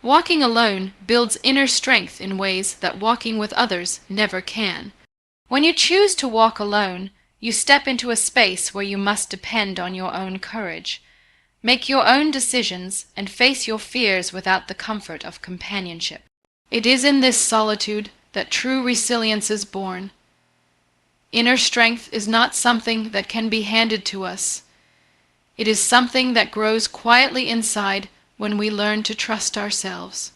Walking alone builds inner strength in ways that walking with others never can. When you choose to walk alone, you step into a space where you must depend on your own courage, make your own decisions, and face your fears without the comfort of companionship. It is in this solitude that true resilience is born. Inner strength is not something that can be handed to us. It is something that grows quietly inside when we learn to trust ourselves.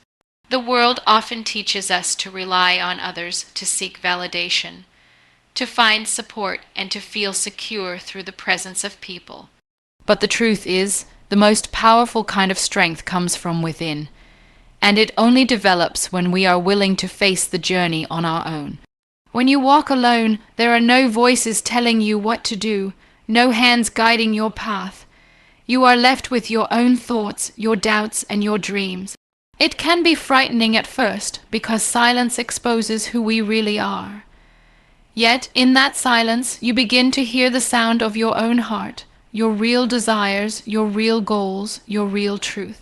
The world often teaches us to rely on others to seek validation, to find support, and to feel secure through the presence of people. But the truth is, the most powerful kind of strength comes from within, and it only develops when we are willing to face the journey on our own. When you walk alone, there are no voices telling you what to do, no hands guiding your path. You are left with your own thoughts, your doubts, and your dreams. It can be frightening at first because silence exposes who we really are. Yet, in that silence, you begin to hear the sound of your own heart, your real desires, your real goals, your real truth.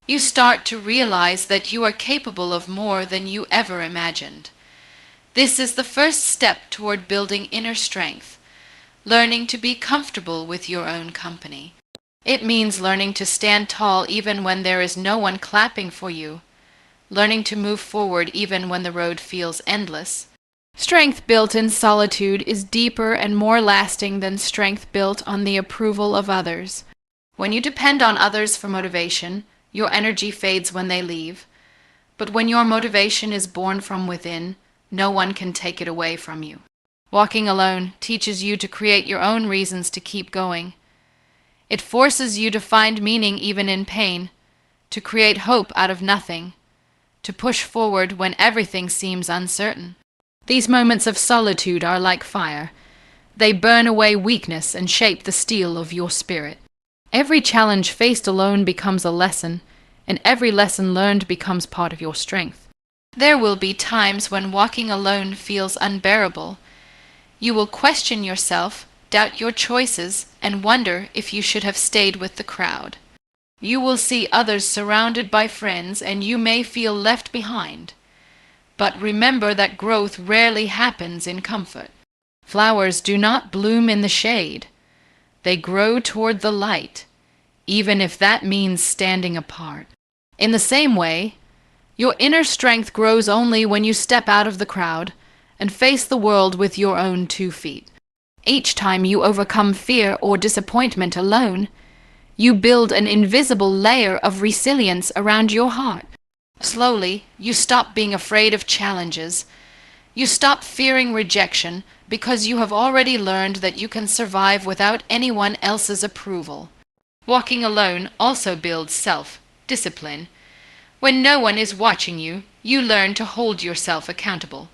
You start to realize that you are capable of more than you ever imagined. This is the first step toward building inner strength, learning to be comfortable with your own company. It means learning to stand tall even when there is no one clapping for you, learning to move forward even when the road feels endless. Strength built in solitude is deeper and more lasting than strength built on the approval of others. When you depend on others for motivation, your energy fades when they leave. But when your motivation is born from within, no one can take it away from you. Walking alone teaches you to create your own reasons to keep going. It forces you to find meaning even in pain, to create hope out of nothing, to push forward when everything seems uncertain. These moments of solitude are like fire. They burn away weakness and shape the steel of your spirit. Every challenge faced alone becomes a lesson, and every lesson learned becomes part of your strength. There will be times when walking alone feels unbearable. You will question yourself, doubt your choices, and wonder if you should have stayed with the crowd. You will see others surrounded by friends, and you may feel left behind. But remember that growth rarely happens in comfort. Flowers do not bloom in the shade. They grow toward the light, even if that means standing apart. In the same way, your inner strength grows only when you step out of the crowd and face the world with your own 2 feet. Each time you overcome fear or disappointment alone, you build an invisible layer of resilience around your heart. Slowly, you stop being afraid of challenges. You stop fearing rejection because you have already learned that you can survive without anyone else's approval. Walking alone also builds self-discipline. When no one is watching you, you learn to hold yourself accountable.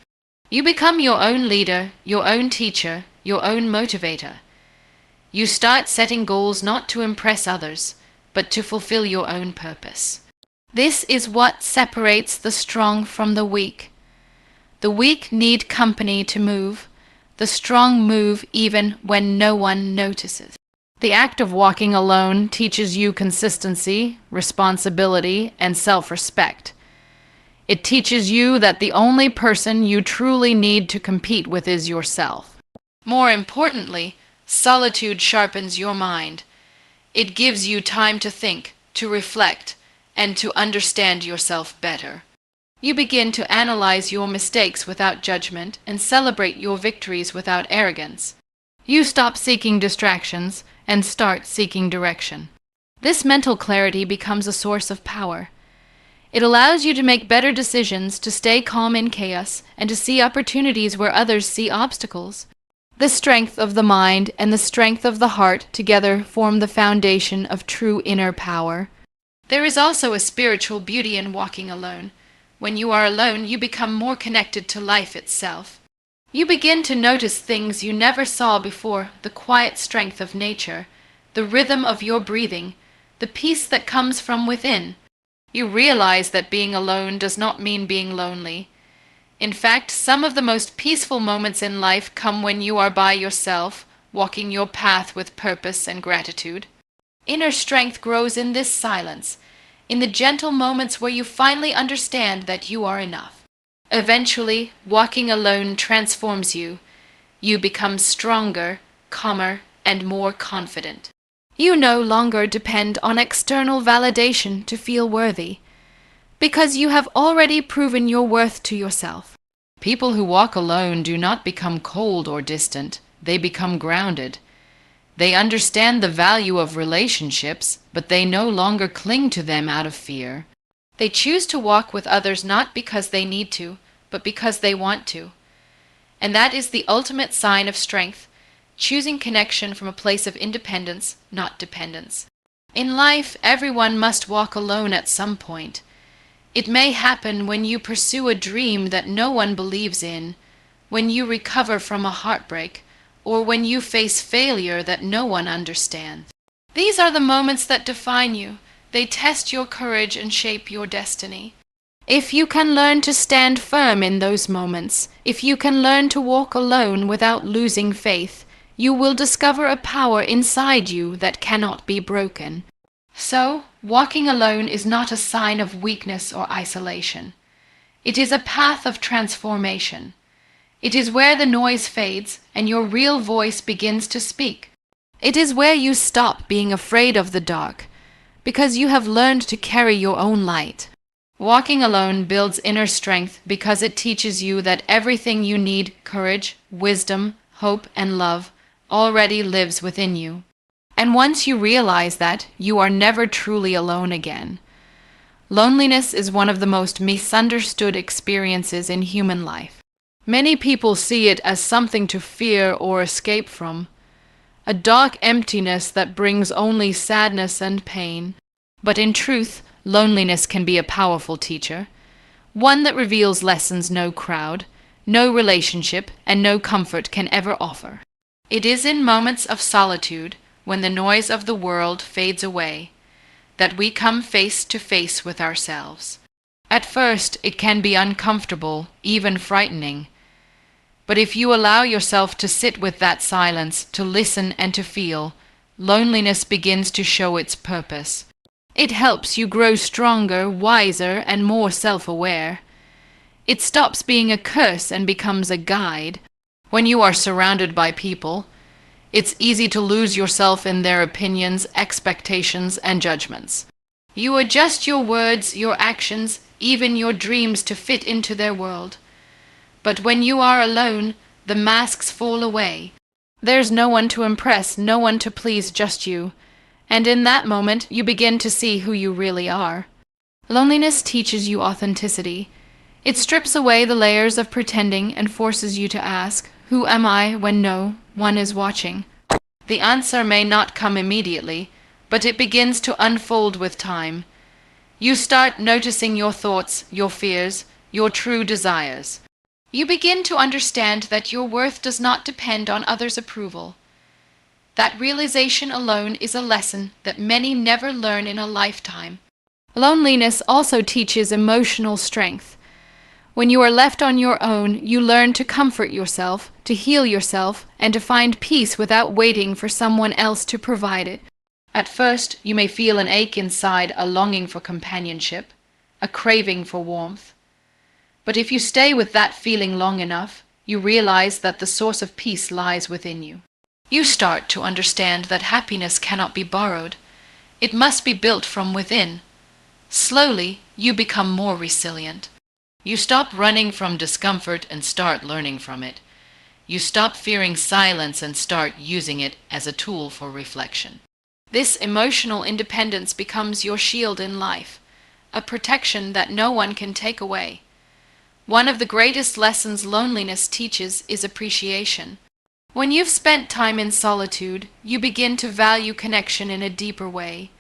You become your own leader, your own teacher, your own motivator. You start setting goals not to impress others, but to fulfill your own purpose. This is what separates the strong from the weak. The weak need company to move. The strong move even when no one notices. The act of walking alone teaches you consistency, responsibility, and self-respect. It teaches you that the only person you truly need to compete with is yourself. More importantly, solitude sharpens your mind. It gives you time to think, to reflect, and to understand yourself better. You begin to analyze your mistakes without judgment and celebrate your victories without arrogance. You stop seeking distractions and start seeking direction. This mental clarity becomes a source of power. It allows you to make better decisions, to stay calm in chaos, and to see opportunities where others see obstacles. The strength of the mind and the strength of the heart together form the foundation of true inner power. There is also a spiritual beauty in walking alone. When you are alone, you become more connected to life itself. You begin to notice things you never saw before: the quiet strength of nature, the rhythm of your breathing, the peace that comes from within. You realize that being alone does not mean being lonely. In fact, some of the most peaceful moments in life come when you are by yourself, walking your path with purpose and gratitude. Inner strength grows in this silence. in the gentle moments where you finally understand that you are enough. Eventually, walking alone transforms you. You become stronger, calmer, and more confident. You no longer depend on external validation to feel worthy, because you have already proven your worth to yourself. People who walk alone do not become cold or distant, they become grounded. They understand the value of relationships, but they no longer cling to them out of fear. They choose to walk with others not because they need to, but because they want to. And that is the ultimate sign of strength, choosing connection from a place of independence, not dependence. In life, everyone must walk alone at some point. It may happen when you pursue a dream that no one believes in, when you recover from a heartbreak, or when you face failure that no one understands. These are the moments that define you. They test your courage and shape your destiny. If you can learn to stand firm in those moments, if you can learn to walk alone without losing faith, you will discover a power inside you that cannot be broken. So, walking alone is not a sign of weakness or isolation. It is a path of transformation. It is where the noise fades and your real voice begins to speak. It is where you stop being afraid of the dark, because you have learned to carry your own light. Walking alone builds inner strength because it teaches you that everything you need, courage, wisdom, hope, and love, already lives within you. And once you realize that, you are never truly alone again. Loneliness is one of the most misunderstood experiences in human life. Many people see it as something to fear or escape from, a dark emptiness that brings only sadness and pain. But in truth, loneliness can be a powerful teacher, one that reveals lessons no crowd, no relationship, and no comfort can ever offer. It is in moments of solitude, when the noise of the world fades away, that we come face to face with ourselves. At first, it can be uncomfortable, even frightening. But if you allow yourself to sit with that silence, to listen and to feel, loneliness begins to show its purpose. It helps you grow stronger, wiser, and more self-aware. It stops being a curse and becomes a guide. When you are surrounded by people, it's easy to lose yourself in their opinions, expectations, and judgments. You adjust your words, your actions, even your dreams to fit into their world. But when you are alone, the masks fall away. There's no one to impress, no one to please, just you. And in that moment, you begin to see who you really are. Loneliness teaches you authenticity. It strips away the layers of pretending and forces you to ask, who am I when no one is watching? The answer may not come immediately, but it begins to unfold with time. You start noticing your thoughts, your fears, your true desires. You begin to understand that your worth does not depend on others' approval. That realization alone is a lesson that many never learn in a lifetime. Loneliness also teaches emotional strength. When you are left on your own, you learn to comfort yourself, to heal yourself, and to find peace without waiting for someone else to provide it. At first, you may feel an ache inside, a longing for companionship, a craving for warmth. But if you stay with that feeling long enough, you realize that the source of peace lies within you. You start to understand that happiness cannot be borrowed. It must be built from within. Slowly, you become more resilient. You stop running from discomfort and start learning from it. You stop fearing silence and start using it as a tool for reflection. This emotional independence becomes your shield in life, a protection that no one can take away. One of the greatest lessons loneliness teaches is appreciation. When you've spent time in solitude, you begin to value connection in a deeper way.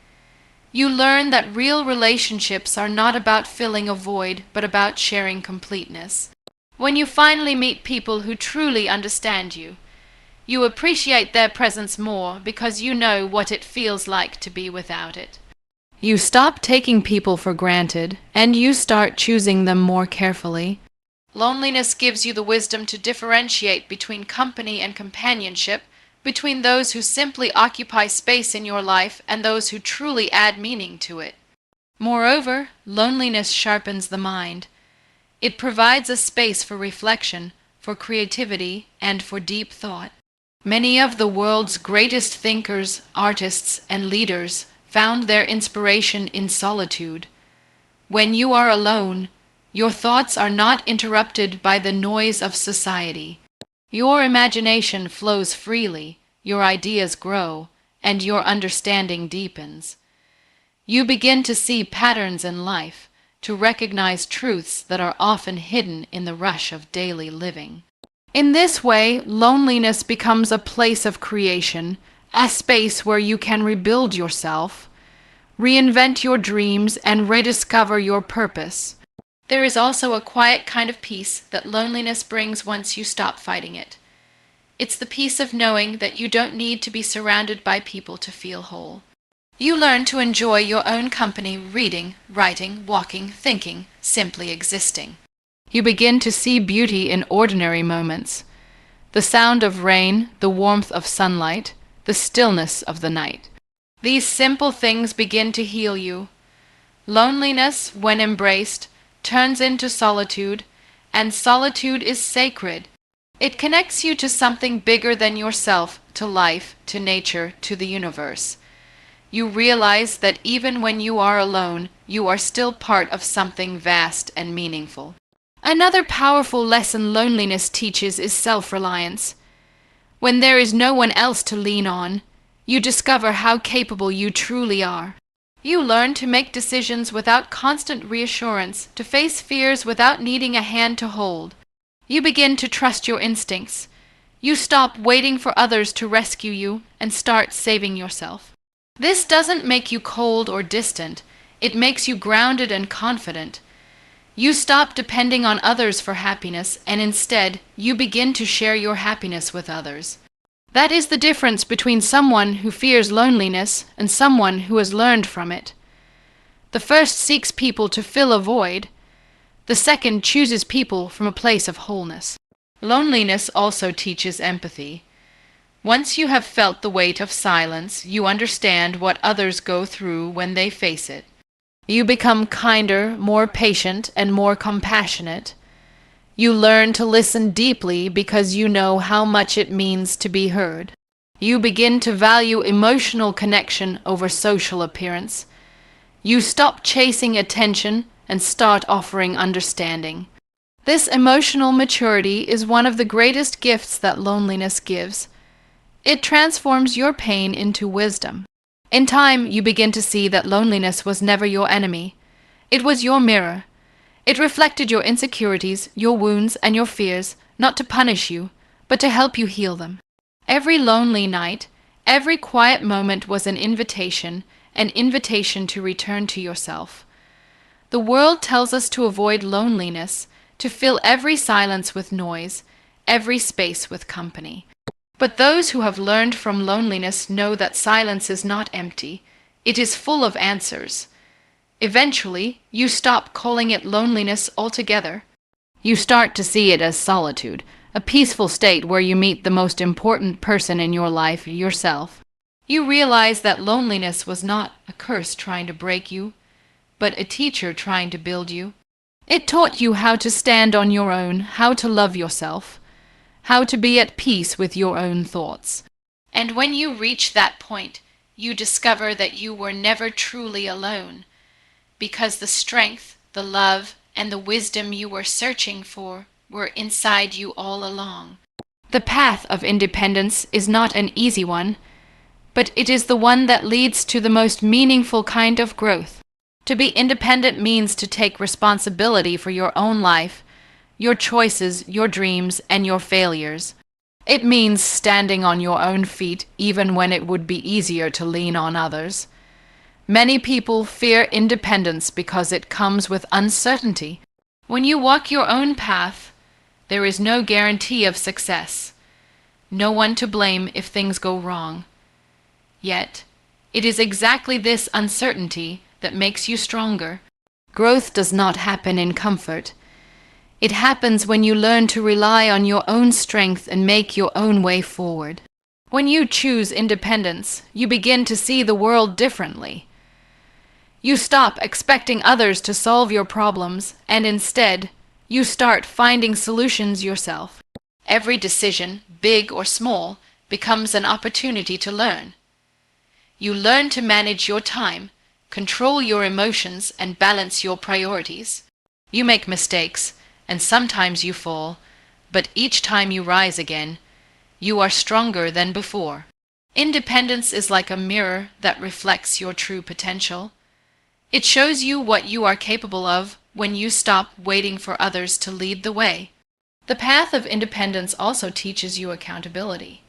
You learn that real relationships are not about filling a void, but about sharing completeness. When you finally meet people who truly understand you, you appreciate their presence more because you know what it feels like to be without it. You stop taking people for granted, and you start choosing them more carefully. Loneliness gives you the wisdom to differentiate between company and companionship, between those who simply occupy space in your life and those who truly add meaning to it. Moreover, loneliness sharpens the mind. It provides a space for reflection, for creativity, and for deep thought. Many of the world's greatest thinkers, artists, and leaders found their inspiration in solitude. When you are alone, your thoughts are not interrupted by the noise of society. Your imagination flows freely, your ideas grow, and your understanding deepens. You begin to see patterns in life, to recognize truths that are often hidden in the rush of daily living. In this way, loneliness becomes a place of creation, a space where you can rebuild yourself, reinvent your dreams, and rediscover your purpose. There is also a quiet kind of peace that loneliness brings once you stop fighting it. It's the peace of knowing that you don't need to be surrounded by people to feel whole. You learn to enjoy your own company, reading, writing, walking, thinking, simply existing. You begin to see beauty in ordinary moments. The sound of rain, the warmth of sunlight, the stillness of the night. These simple things begin to heal you. Loneliness, when embraced, turns into solitude, and solitude is sacred. It connects you to something bigger than yourself, to life, to nature, to the universe. You realize that even when you are alone, you are still part of something vast and meaningful. Another powerful lesson loneliness teaches is self-reliance. When there is no one else to lean on, you discover how capable you truly are. You learn to make decisions without constant reassurance, to face fears without needing a hand to hold. You begin to trust your instincts. You stop waiting for others to rescue you and start saving yourself. This doesn't make you cold or distant. It makes you grounded and confident. You stop depending on others for happiness, and instead, you begin to share your happiness with others. That is the difference between someone who fears loneliness and someone who has learned from it. The first seeks people to fill a void. The second chooses people from a place of wholeness. Loneliness also teaches empathy. Once you have felt the weight of silence, you understand what others go through when they face it. You become kinder, more patient, and more compassionate. You learn to listen deeply because you know how much it means to be heard. You begin to value emotional connection over social appearance. You stop chasing attention and start offering understanding. This emotional maturity is one of the greatest gifts that loneliness gives. It transforms your pain into wisdom. In time, you begin to see that loneliness was never your enemy. It was your mirror. It reflected your insecurities, your wounds, and your fears, not to punish you, but to help you heal them. Every lonely night, every quiet moment was an invitation to return to yourself. The world tells us to avoid loneliness, to fill every silence with noise, every space with company. But those who have learned from loneliness know that silence is not empty. It is full of answers. Eventually, you stop calling it loneliness altogether. You start to see it as solitude, a peaceful state where you meet the most important person in your life, yourself. You realize that loneliness was not a curse trying to break you, but a teacher trying to build you. It taught you how to stand on your own, how to love yourself, how to be at peace with your own thoughts. And when you reach that point, you discover that you were never truly alone, because the strength, the love, and the wisdom you were searching for were inside you all along. The path of independence is not an easy one, but it is the one that leads to the most meaningful kind of growth. To be independent means to take responsibility for your own life, your choices, your dreams, and your failures. It means standing on your own feet even when it would be easier to lean on others. Many people fear independence because it comes with uncertainty. When you walk your own path, there is no guarantee of success. No one to blame if things go wrong. Yet, it is exactly this uncertainty that makes you stronger. Growth does not happen in comfort. It happens when you learn to rely on your own strength and make your own way forward. When you choose independence, you begin to see the world differently. You stop expecting others to solve your problems, and instead, you start finding solutions yourself. Every decision, big or small, becomes an opportunity to learn. You learn to manage your time, control your emotions, and balance your priorities. You make mistakes, and sometimes you fall, but each time you rise again, you are stronger than before. Independence is like a mirror that reflects your true potential. It shows you what you are capable of when you stop waiting for others to lead the way. The path of independence also teaches you accountability.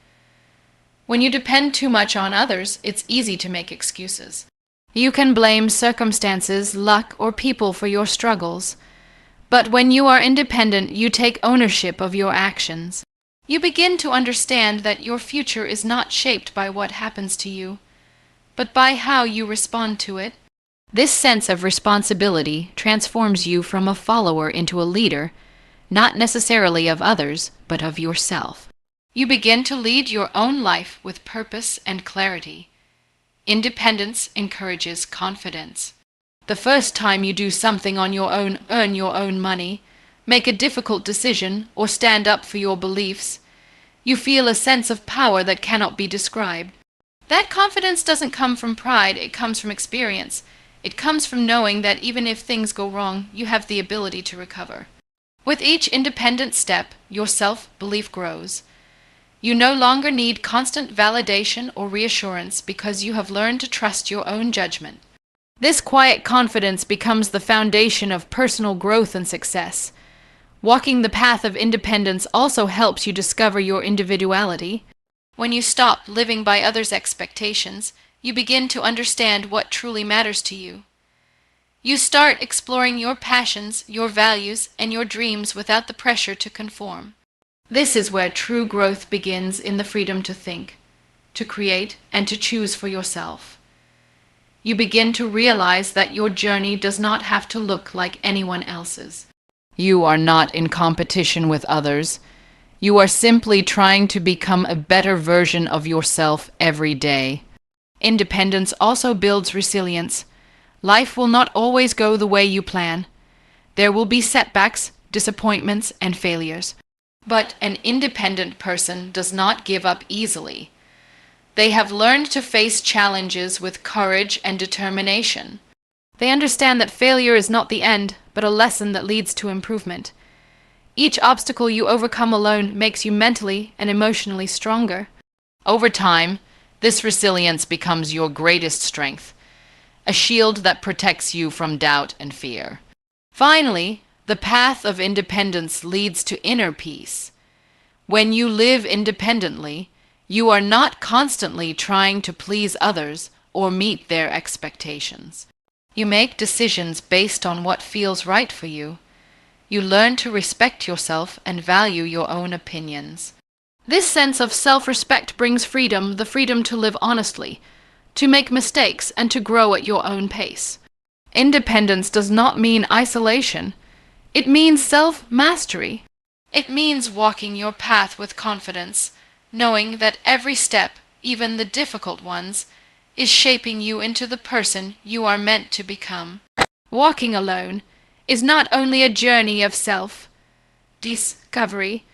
When you depend too much on others, it's easy to make excuses. You can blame circumstances, luck, or people for your struggles. But when you are independent, you take ownership of your actions. You begin to understand that your future is not shaped by what happens to you, but by how you respond to it. This sense of responsibility transforms you from a follower into a leader, not necessarily of others, but of yourself. You begin to lead your own life with purpose and clarity. Independence encourages confidence. The first time you do something on your own, earn your own money, make a difficult decision, or stand up for your beliefs, you feel a sense of power that cannot be described. That confidence doesn't come from pride, it comes from experience. It comes from knowing that even if things go wrong, you have the ability to recover. With each independent step, your self-belief grows. You no longer need constant validation or reassurance because you have learned to trust your own judgment. This quiet confidence becomes the foundation of personal growth and success. Walking the path of independence also helps you discover your individuality. When you stop living by others' expectations, you begin to understand what truly matters to you. You start exploring your passions, your values, and your dreams without the pressure to conform. This is where true growth begins, in the freedom to think, to create, and to choose for yourself. You begin to realize that your journey does not have to look like anyone else's. You are not in competition with others. You are simply trying to become a better version of yourself every day. Independence also builds resilience. Life will not always go the way you plan. There will be setbacks, disappointments, and failures. But an independent person does not give up easily. They have learned to face challenges with courage and determination. They understand that failure is not the end, but a lesson that leads to improvement. Each obstacle you overcome alone makes you mentally and emotionally stronger. Over time, this resilience becomes your greatest strength, a shield that protects you from doubt and fear. Finally, the path of independence leads to inner peace. When you live independently, you are not constantly trying to please others or meet their expectations. You make decisions based on what feels right for you. You learn to respect yourself and value your own opinions. This sense of self-respect brings freedom, the freedom to live honestly, to make mistakes, and to grow at your own pace. Independence does not mean isolation. It means self-mastery. It means walking your path with confidence, knowing that every step, even the difficult ones, is shaping you into the person you are meant to become. Walking alone is not only a journey of self-discovery,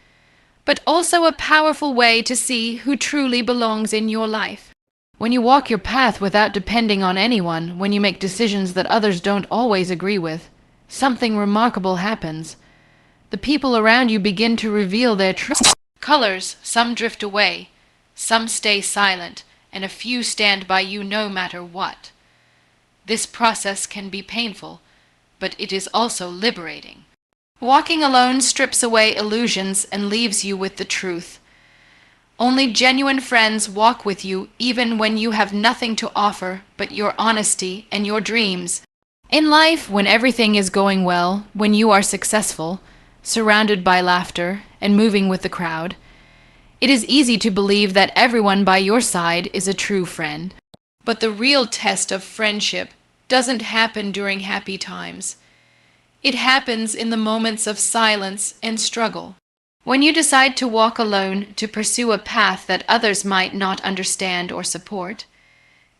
but also a powerful way to see who truly belongs in your life. When you walk your path without depending on anyone, when you make decisions that others don't always agree with, something remarkable happens. The people around you begin to reveal their true colors. Some drift away, some stay silent, and a few stand by you no matter what. This process can be painful, but it is also liberating. Walking alone strips away illusions and leaves you with the truth. Only genuine friends walk with you even when you have nothing to offer but your honesty and your dreams. In life, when everything is going well, when you are successful, surrounded by laughter and moving with the crowd, it is easy to believe that everyone by your side is a true friend. But the real test of friendship doesn't happen during happy times. It happens in the moments of silence and struggle. When you decide to walk alone to pursue a path that others might not understand or support,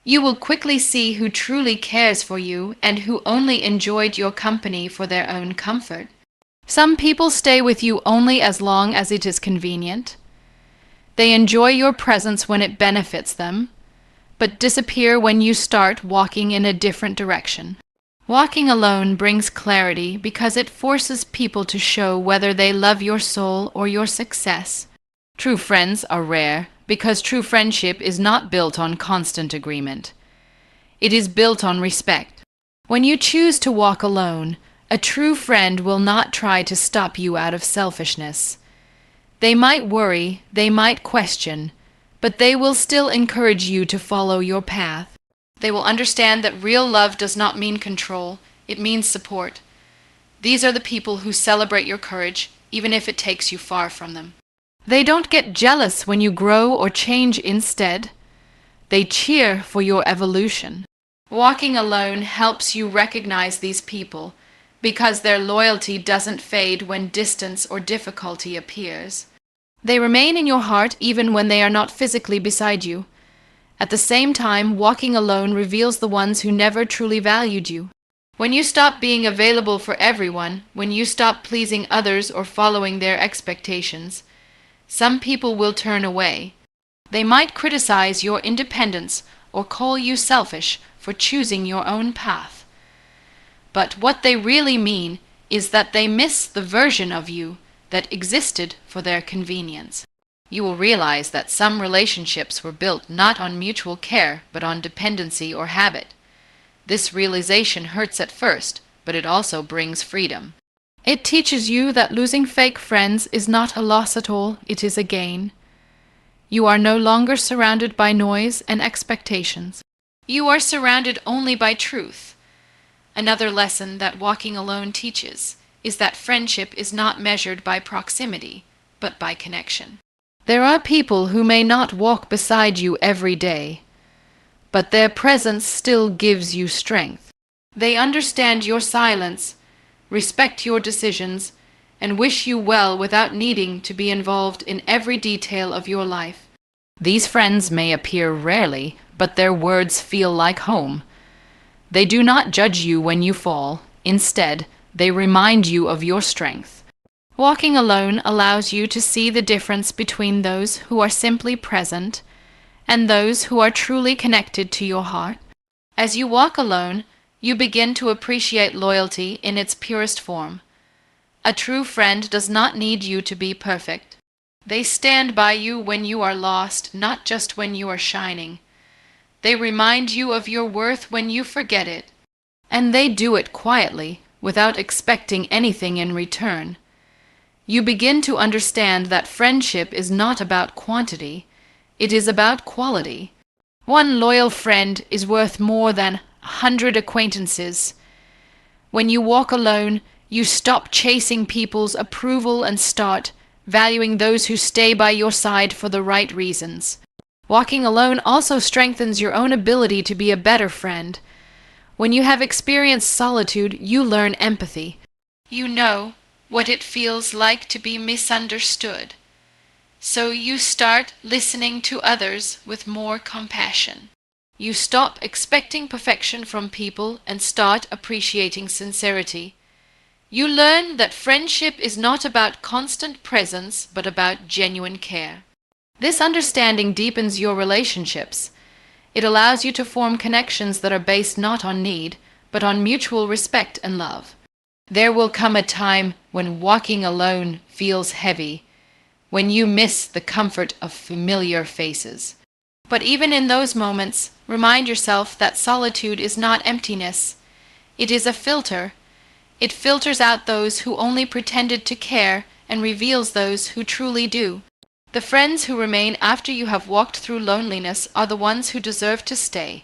You will quickly see who truly cares for you and who only enjoyed your company for their own comfort. Some people stay with you only as long as it is convenient. They enjoy your presence when it benefits them, but disappear when you start walking in a different direction. Walking alone brings clarity because it forces people to show whether they love your soul or your success. True friends are rare because true friendship is not built on constant agreement. It is built on respect. When you choose to walk alone, a true friend will not try to stop you out of selfishness. They might worry, they might question, but they will still encourage you to follow your path. They will understand that real love does not mean control, it means support. These are the people who celebrate your courage, even if it takes you far from them. They don't get jealous when you grow or change instead. They cheer for your evolution. Walking alone helps you recognize these people because their loyalty doesn't fade when distance or difficulty appears. They remain in your heart even when they are not physically beside you. At the same time, walking alone reveals the ones who never truly valued you. When you stop being available for everyone, when you stop pleasing others or following their expectations, some people will turn away. They might criticize your independence or call you selfish for choosing your own path. But what they really mean is that they miss the version of you that existed for their convenience. You will realize that some relationships were built not on mutual care but on dependency or habit. This realization hurts at first, but it also brings freedom. It teaches you that losing fake friends is not a loss at all, it is a gain. You are no longer surrounded by noise and expectations. You are surrounded only by truth. Another lesson that walking alone teaches is that friendship is not measured by proximity, but by connection. There are people who may not walk beside you every day, but their presence still gives you strength. They understand your silence, respect your decisions, and wish you well without needing to be involved in every detail of your life. These friends may appear rarely, but their words feel like home. They do not judge you when you fall. Instead, they remind you of your strength. Walking alone allows you to see the difference between those who are simply present and those who are truly connected to your heart. As you walk alone, you begin to appreciate loyalty in its purest form. A true friend does not need you to be perfect. They stand by you when you are lost, not just when you are shining. They remind you of your worth when you forget it. And they do it quietly, without expecting anything in return. You begin to understand that friendship is not about quantity, it is about quality. One loyal friend is worth more than 100 acquaintances. When you walk alone, you stop chasing people's approval and start valuing those who stay by your side for the right reasons. Walking alone also strengthens your own ability to be a better friend. When you have experienced solitude, you learn empathy. You know what it feels like to be misunderstood. So you start listening to others with more compassion. You stop expecting perfection from people and start appreciating sincerity. You learn that friendship is not about constant presence, but about genuine care. This understanding deepens your relationships. It allows you to form connections that are based not on need, but on mutual respect and love. There will come a time when walking alone feels heavy, when you miss the comfort of familiar faces. But even in those moments, remind yourself that solitude is not emptiness. It is a filter. It filters out those who only pretended to care and reveals those who truly do. The friends who remain after you have walked through loneliness are the ones who deserve to stay.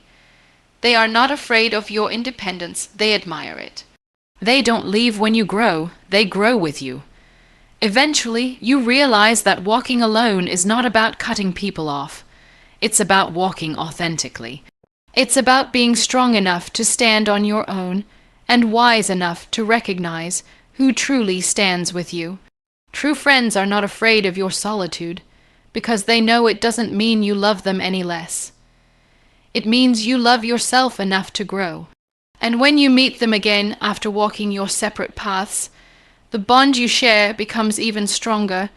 They are not afraid of your independence, they admire it. They don't leave when you grow, they grow with you. Eventually, you realize that walking alone is not about cutting people off. It's about walking authentically. It's about being strong enough to stand on your own and wise enough to recognize who truly stands with you. True friends are not afraid of your solitude because they know it doesn't mean you love them any less. It means you love yourself enough to grow. And when you meet them again after walking your separate paths, the bond you share becomes even stronger,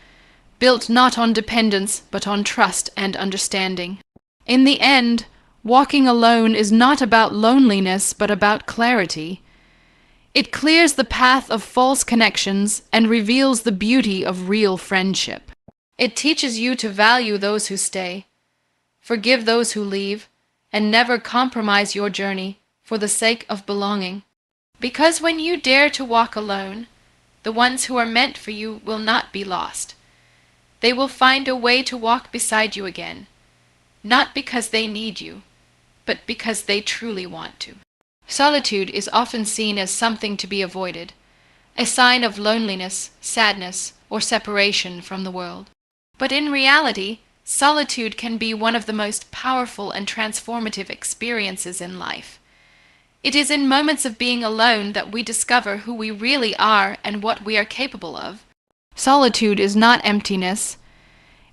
built not on dependence but on trust and understanding. In the end, walking alone is not about loneliness but about clarity. It clears the path of false connections and reveals the beauty of real friendship. It teaches you to value those who stay, forgive those who leave, and never compromise your journey for the sake of belonging. Because when you dare to walk alone, the ones who are meant for you will not be lost. They will find a way to walk beside you again, not because they need you, but because they truly want to. Solitude is often seen as something to be avoided, a sign of loneliness, sadness, or separation from the world. But in reality, solitude can be one of the most powerful and transformative experiences in life. It is in moments of being alone that we discover who we really are and what we are capable of. Solitude is not emptiness.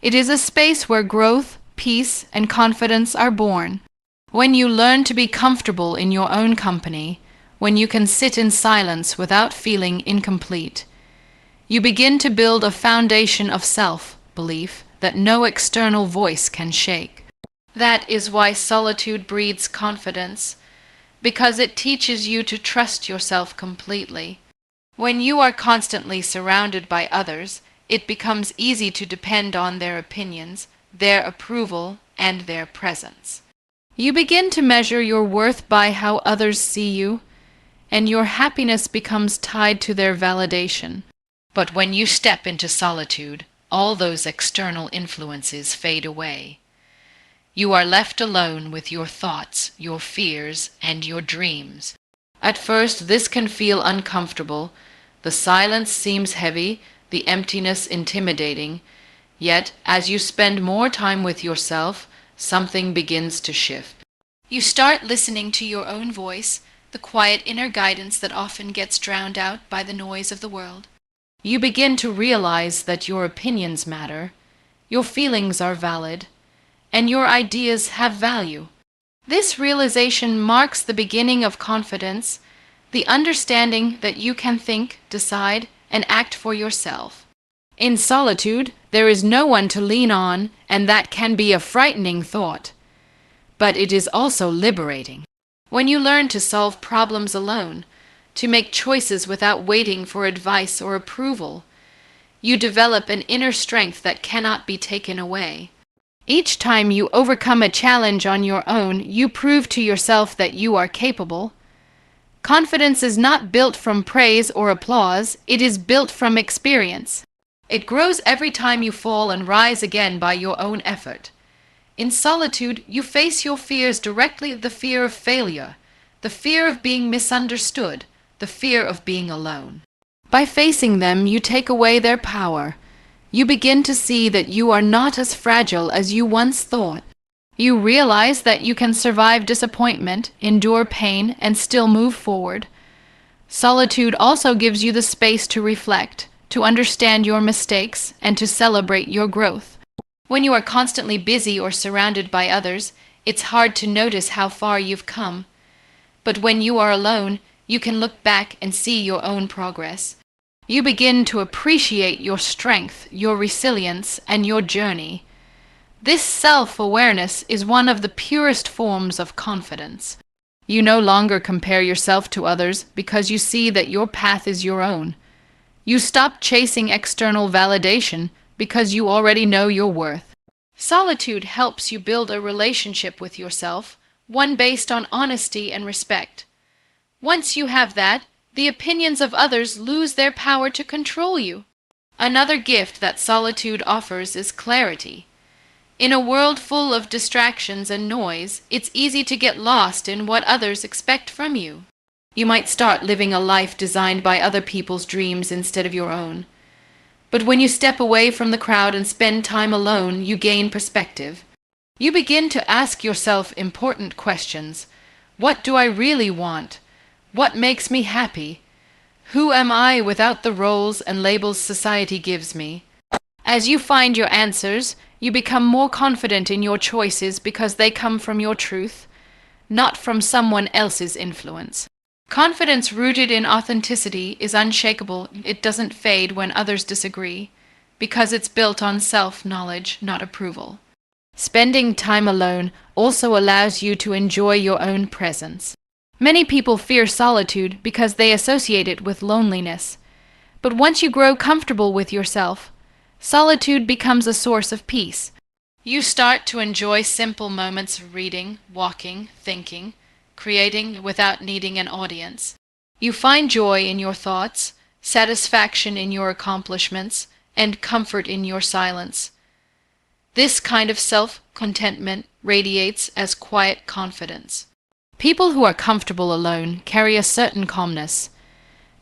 It is a space where growth, peace, and confidence are born. When you learn to be comfortable in your own company, when you can sit in silence without feeling incomplete, you begin to build a foundation of self-belief that no external voice can shake. That is why solitude breeds confidence, because it teaches you to trust yourself completely. When you are constantly surrounded by others, it becomes easy to depend on their opinions, their approval, and their presence. You begin to measure your worth by how others see you, and your happiness becomes tied to their validation. But when you step into solitude, all those external influences fade away. You are left alone with your thoughts, your fears, and your dreams. At first, this can feel uncomfortable. The silence seems heavy, the emptiness intimidating. Yet, as you spend more time with yourself, something begins to shift. You start listening to your own voice, the quiet inner guidance that often gets drowned out by the noise of the world. You begin to realize that your opinions matter, your feelings are valid, and your ideas have value. This realization marks the beginning of confidence, the understanding that you can think, decide, and act for yourself. In solitude, there is no one to lean on, and that can be a frightening thought. But it is also liberating. When you learn to solve problems alone, to make choices without waiting for advice or approval, you develop an inner strength that cannot be taken away. Each time you overcome a challenge on your own, you prove to yourself that you are capable. Confidence is not built from praise or applause, it is built from experience. It grows every time you fall and rise again by your own effort. In solitude, you face your fears directly, the fear of failure, the fear of being misunderstood, the fear of being alone. By facing them, you take away their power. You begin to see that you are not as fragile as you once thought. You realize that you can survive disappointment, endure pain, and still move forward. Solitude also gives you the space to reflect, to understand your mistakes, and to celebrate your growth. When you are constantly busy or surrounded by others, it's hard to notice how far you've come. But when you are alone, you can look back and see your own progress. You begin to appreciate your strength, your resilience, and your journey. This self-awareness is one of the purest forms of confidence. You no longer compare yourself to others because you see that your path is your own. You stop chasing external validation because you already know your worth. Solitude helps you build a relationship with yourself, one based on honesty and respect. Once you have that, the opinions of others lose their power to control you. Another gift that solitude offers is clarity. In a world full of distractions and noise, it's easy to get lost in what others expect from you. You might start living a life designed by other people's dreams instead of your own. But when you step away from the crowd and spend time alone, you gain perspective. You begin to ask yourself important questions. What do I really want? What makes me happy? Who am I without the roles and labels society gives me? As you find your answers, you become more confident in your choices because they come from your truth, not from someone else's influence. Confidence rooted in authenticity is unshakable. It doesn't fade when others disagree, because it's built on self-knowledge, not approval. Spending time alone also allows you to enjoy your own presence. Many people fear solitude because they associate it with loneliness. But once you grow comfortable with yourself, solitude becomes a source of peace. You start to enjoy simple moments of reading, walking, thinking, creating without needing an audience. You find joy in your thoughts, satisfaction in your accomplishments, and comfort in your silence. This kind of self-contentment radiates as quiet confidence. People who are comfortable alone carry a certain calmness.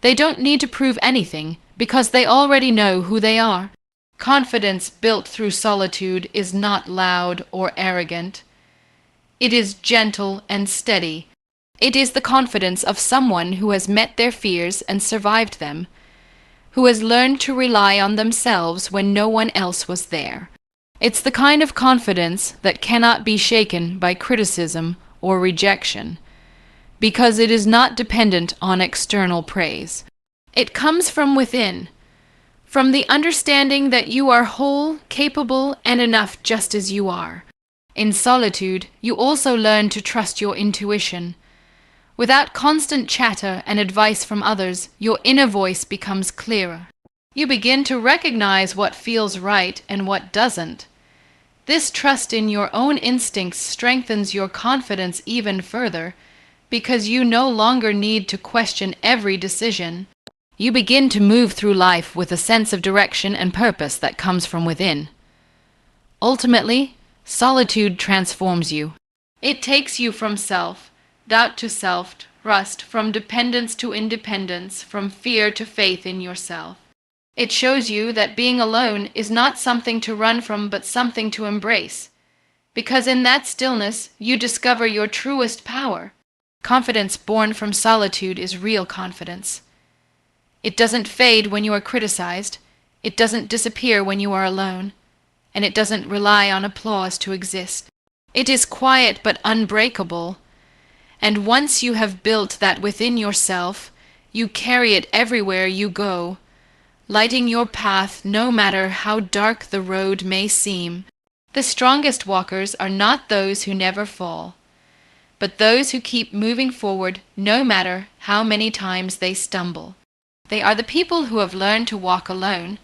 They don't need to prove anything because they already know who they are. Confidence built through solitude is not loud or arrogant. It is gentle and steady. It is the confidence of someone who has met their fears and survived them, who has learned to rely on themselves when no one else was there. It's the kind of confidence that cannot be shaken by criticism or rejection, because it is not dependent on external praise. It comes from within, from the understanding that you are whole, capable, and enough just as you are. In solitude, you also learn to trust your intuition. Without constant chatter and advice from others, your inner voice becomes clearer. You begin to recognize what feels right and what doesn't. This trust in your own instincts strengthens your confidence even further, because you no longer need to question every decision. You begin to move through life with a sense of direction and purpose that comes from within. Ultimately, solitude transforms you. It takes you from self-doubt to self-trust, from dependence to independence, from fear to faith in yourself. It shows you that being alone is not something to run from but something to embrace, because in that stillness you discover your truest power. Confidence born from solitude is real confidence. It doesn't fade when you are criticized, it doesn't disappear when you are alone, and it doesn't rely on applause to exist. It is quiet but unbreakable, and once you have built that within yourself, you carry it everywhere you go, lighting your path no matter how dark the road may seem. The strongest walkers are not those who never fall, but those who keep moving forward no matter how many times they stumble. They are the people who have learned to walk alone,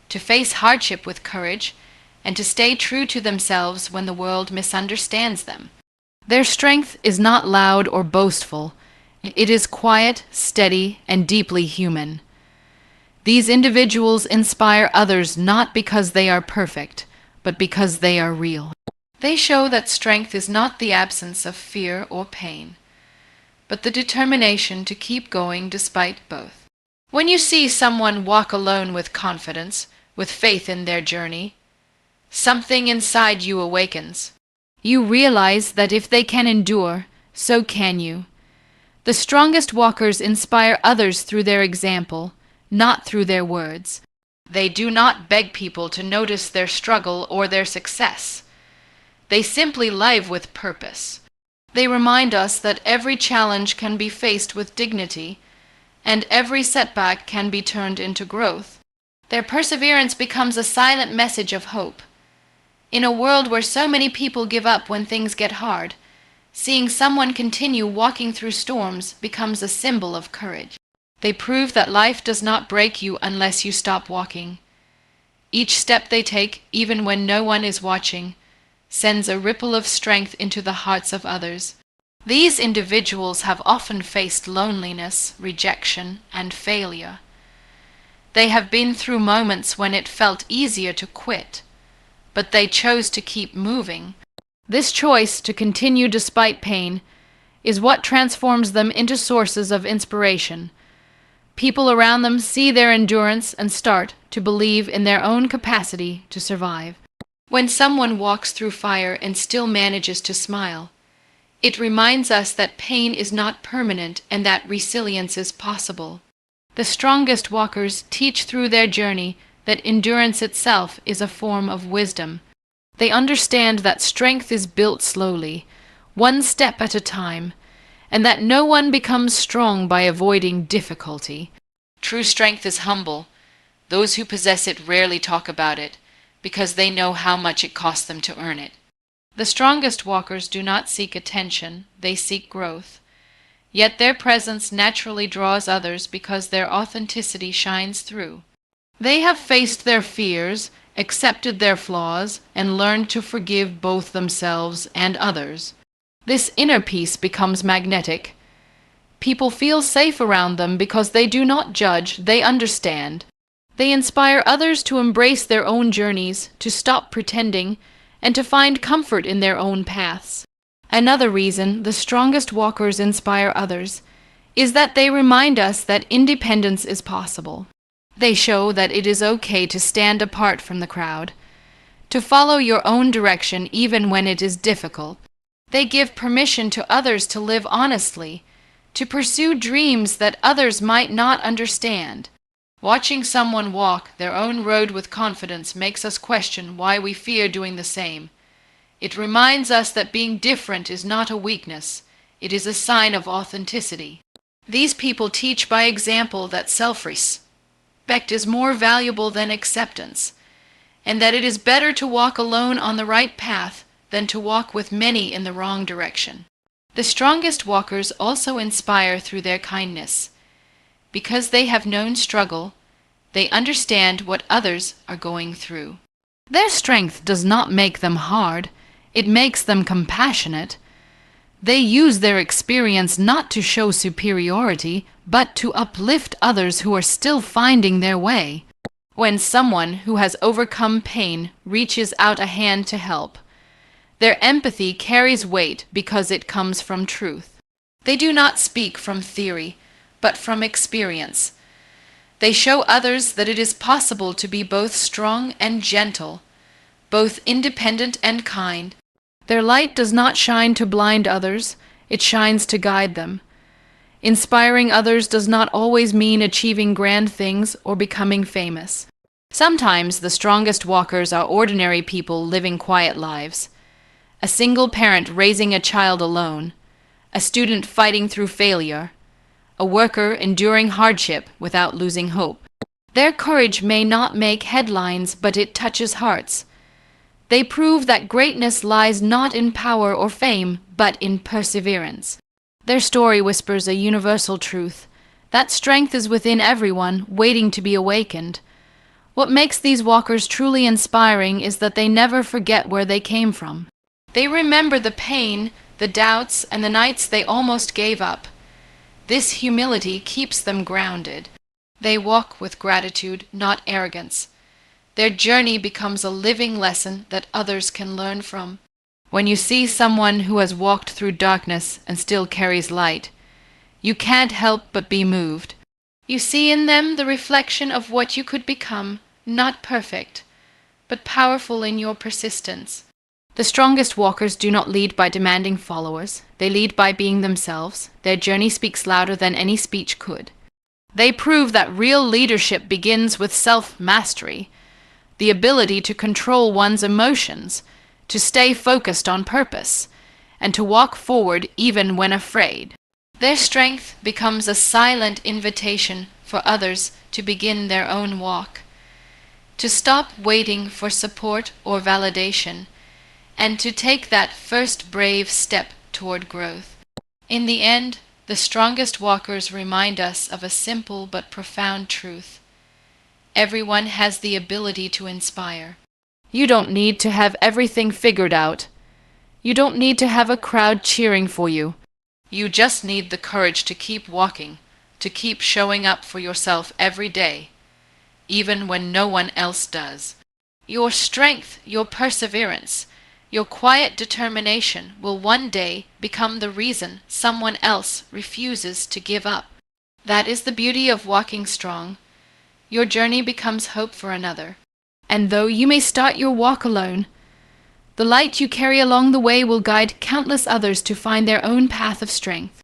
to face hardship with courage, and to stay true to themselves when the world misunderstands them. Their strength is not loud or boastful. It is quiet, steady, and deeply human. These individuals inspire others not because they are perfect, but because they are real. They show that strength is not the absence of fear or pain, but the determination to keep going despite both. When you see someone walk alone with confidence, with faith in their journey, something inside you awakens. You realize that if they can endure, so can you. The strongest walkers inspire others through their example, not through their words. They do not beg people to notice their struggle or their success. They simply live with purpose. They remind us that every challenge can be faced with dignity, and every setback can be turned into growth. Their perseverance becomes a silent message of hope. In a world where so many people give up when things get hard, seeing someone continue walking through storms becomes a symbol of courage. They prove that life does not break you unless you stop walking. Each step they take, even when no one is watching, sends a ripple of strength into the hearts of others. These individuals have often faced loneliness, rejection, and failure. They have been through moments when it felt easier to quit, but they chose to keep moving. This choice to continue despite pain is what transforms them into sources of inspiration. People around them see their endurance and start to believe in their own capacity to survive. When someone walks through fire and still manages to smile, it reminds us that pain is not permanent and that resilience is possible. The strongest walkers teach through their journey that endurance itself is a form of wisdom. They understand that strength is built slowly, one step at a time, and that no one becomes strong by avoiding difficulty. True strength is humble. Those who possess it rarely talk about it, because they know how much it costs them to earn it. The strongest walkers do not seek attention, they seek growth. Yet their presence naturally draws others because their authenticity shines through. They have faced their fears, accepted their flaws, and learned to forgive both themselves and others. This inner peace becomes magnetic. People feel safe around them because they do not judge, they understand. They inspire others to embrace their own journeys, to stop pretending, and to find comfort in their own paths. Another reason the strongest walkers inspire others is that they remind us that independence is possible. They show that it is okay to stand apart from the crowd, to follow your own direction even when it is difficult. They give permission to others to live honestly, to pursue dreams that others might not understand. Watching someone walk their own road with confidence makes us question why we fear doing the same. It reminds us that being different is not a weakness, it is a sign of authenticity. These people teach by example that self-respect is more valuable than acceptance, and that it is better to walk alone on the right path than to walk with many in the wrong direction. The strongest walkers also inspire through their kindness. Because they have known struggle, they understand what others are going through. Their strength does not make them hard, it makes them compassionate. They use their experience not to show superiority, but to uplift others who are still finding their way. When someone who has overcome pain reaches out a hand to help, their empathy carries weight because it comes from truth. They do not speak from theory, but from experience. They show others that it is possible to be both strong and gentle, both independent and kind. Their light does not shine to blind others, it shines to guide them. Inspiring others does not always mean achieving grand things or becoming famous. Sometimes the strongest walkers are ordinary people living quiet lives. A single parent raising a child alone, a student fighting through failure, a worker enduring hardship without losing hope. Their courage may not make headlines, but it touches hearts. They prove that greatness lies not in power or fame, but in perseverance. Their story whispers a universal truth, that strength is within everyone, waiting to be awakened. What makes these walkers truly inspiring is that they never forget where they came from. They remember the pain, the doubts, and the nights they almost gave up. This humility keeps them grounded. They walk with gratitude, not arrogance. Their journey becomes a living lesson that others can learn from. When you see someone who has walked through darkness and still carries light, you can't help but be moved. You see in them the reflection of what you could become, not perfect, but powerful in your persistence. The strongest walkers do not lead by demanding followers. They lead by being themselves. Their journey speaks louder than any speech could. They prove that real leadership begins with self-mastery, the ability to control one's emotions, to stay focused on purpose, and to walk forward even when afraid. Their strength becomes a silent invitation for others to begin their own walk, to stop waiting for support or validation, and to take that first brave step toward growth. In the end, the strongest walkers remind us of a simple but profound truth. Everyone has the ability to inspire. You don't need to have everything figured out. You don't need to have a crowd cheering for you. You just need the courage to keep walking, to keep showing up for yourself every day, even when no one else does. Your strength, your perseverance, your quiet determination will one day become the reason someone else refuses to give up. That is the beauty of walking strong. Your journey becomes hope for another. And though you may start your walk alone, the light you carry along the way will guide countless others to find their own path of strength.